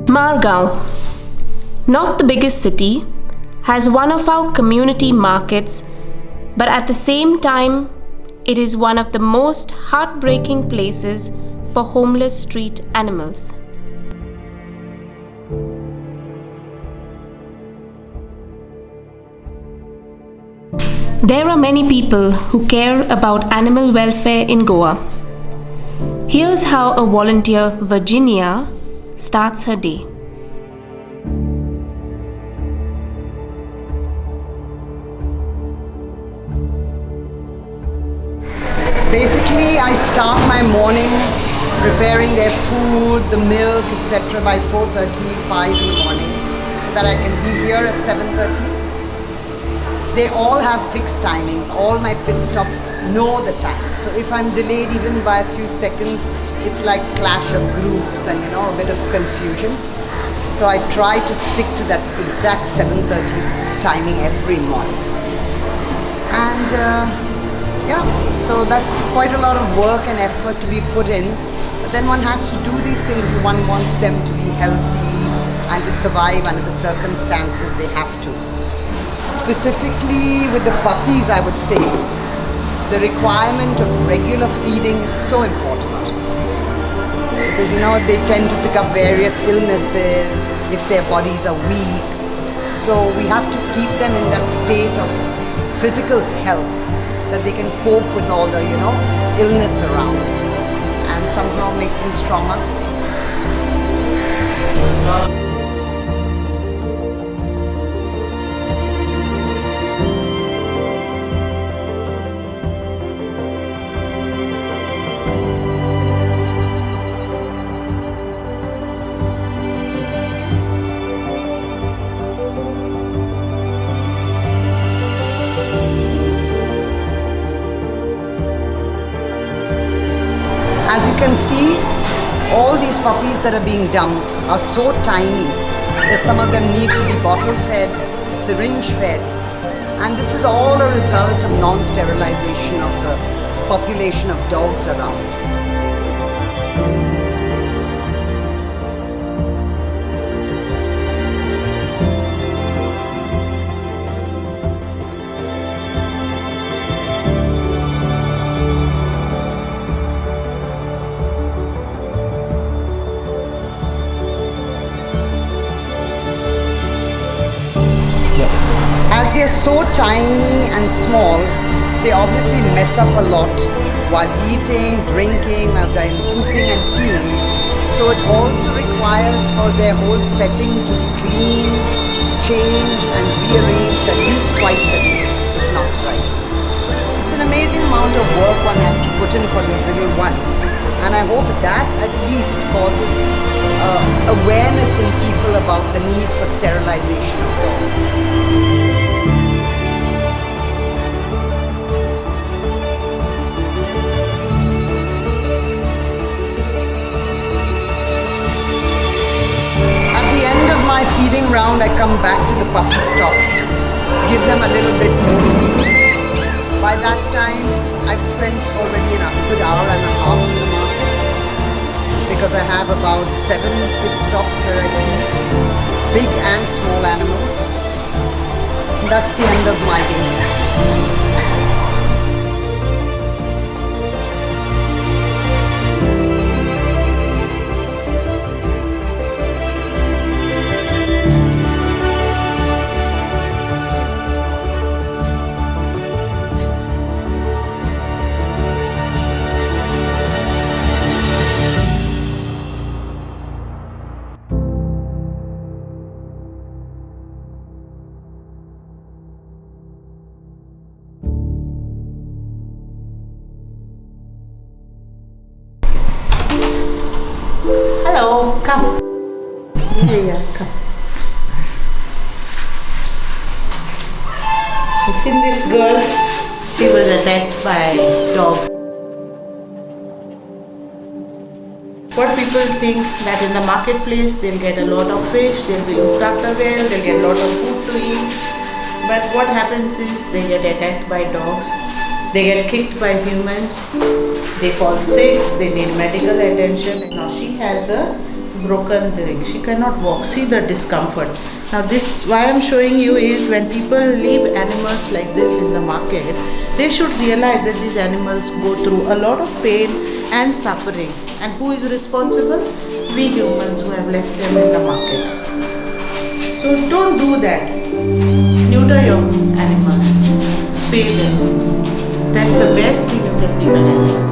Margao, not the biggest city, has one of our community markets, but at the same time, it is one of the most heartbreaking places for homeless street animals. There are many people who care about animal welfare in Goa. Here's how a volunteer, Virginia, starts her day. Basically, I start my morning preparing their food, the milk, etc. by 4:30, 5 in the morning, so that I can be here at 7:30. They all have fixed timings. All my pit stops know the time. So if I'm delayed even by a few seconds, it's like clash of groups and a bit of confusion. So I try to stick to that exact 7:30 timing every morning. And so that's quite a lot of work and effort to be put in. But then one has to do these things if one wants them to be healthy and to survive under the circumstances they have to. Specifically with the puppies, I would say, the requirement of regular feeding is so important. Because they tend to pick up various illnesses if their bodies are weak. So we have to keep them in that state of physical health that they can cope with all the, illness around and somehow make them stronger. As you can see, all these puppies that are being dumped are so tiny that some of them need to be bottle fed, syringe fed, and this is all a result of non-sterilization of the population of dogs around. As they're so tiny and small, they obviously mess up a lot while eating, drinking, while they're pooping and peeing. So it also requires for their whole setting to be cleaned, changed and rearranged at least twice a day, if not thrice. It's an amazing amount of work one has to put in for these little ones. And I hope that at least causes awareness in people about the need for sterilization of dogs. My feeding round, I come back to the puppy stop, give them a little bit more feed. By that time, I've spent already a good hour and a half in the market because I have about 7 pit stops where I feed big and small animals. And that's the end of my day. Hello, come. Yeah, come. You seen this girl? She was attacked by dogs. What people think that in the marketplace they'll get a lot of fish, they'll be looked after well, they'll get a lot of food to eat. But what happens is they get attacked by dogs, they get kicked by humans, they fall sick, they need medical attention. Now she has a broken leg. She cannot walk. See the discomfort. Now this, why I'm showing you is when people leave animals like this in the market, they should realize that these animals go through a lot of pain and suffering. And who is responsible? We humans who have left them in the market. So don't do that. Neuter your animals. Spay them. That's the best thing you can give an animal.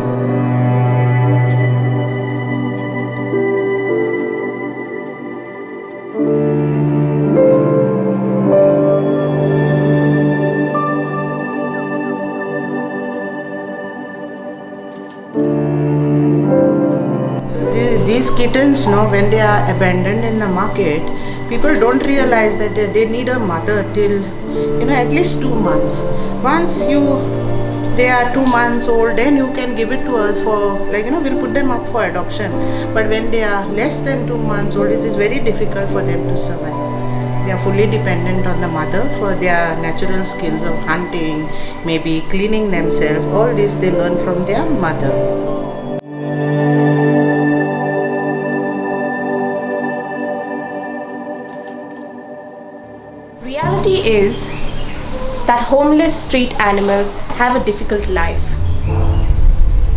These kittens, when they are abandoned in the market, people don't realize that they need a mother till at least 2 months. Once they are 2 months old, then you can give it to us for we'll put them up for adoption. But when they are less than 2 months old, it is very difficult for them to survive. They are fully dependent on the mother for their natural skills of hunting, maybe cleaning themselves. All this they learn from their mother. Reality is that homeless street animals have a difficult life.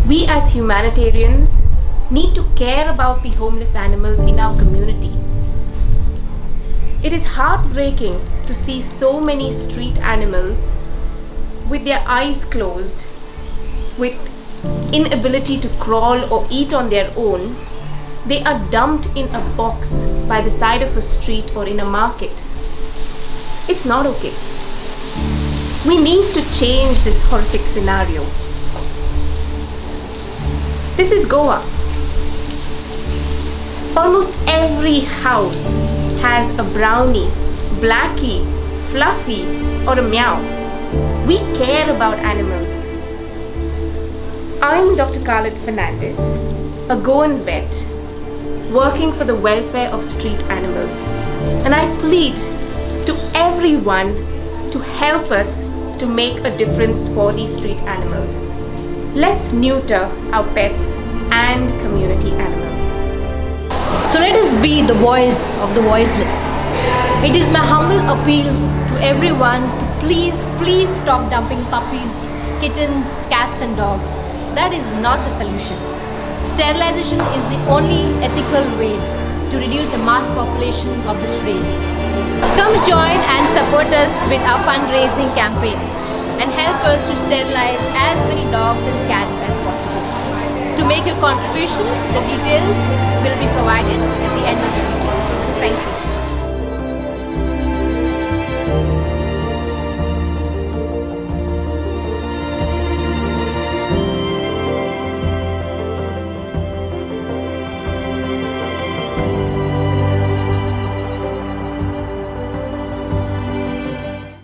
We as humanitarians need to care about the homeless animals in our community. It is heartbreaking to see so many street animals with their eyes closed, with inability to crawl or eat on their own. They are dumped in a box by the side of a street or in a market. It's not okay. We need to change this horrific scenario. This is Goa. Almost every house has a brownie, blackie, fluffy, or a meow. We care about animals. I'm Dr. Khalid Fernandez, a Goan vet working for the welfare of street animals, and I plead to everyone to help us to make a difference for these street animals. Let's neuter our pets and community animals. So let us be the voice of the voiceless. It is my humble appeal to everyone to please stop dumping puppies, kittens, cats and dogs. That is not the solution. Sterilization is the only ethical way to reduce the mass population of this race. Come join and support us with our fundraising campaign and help us to sterilize as many dogs and cats as possible. To make your contribution, the details will be provided at the end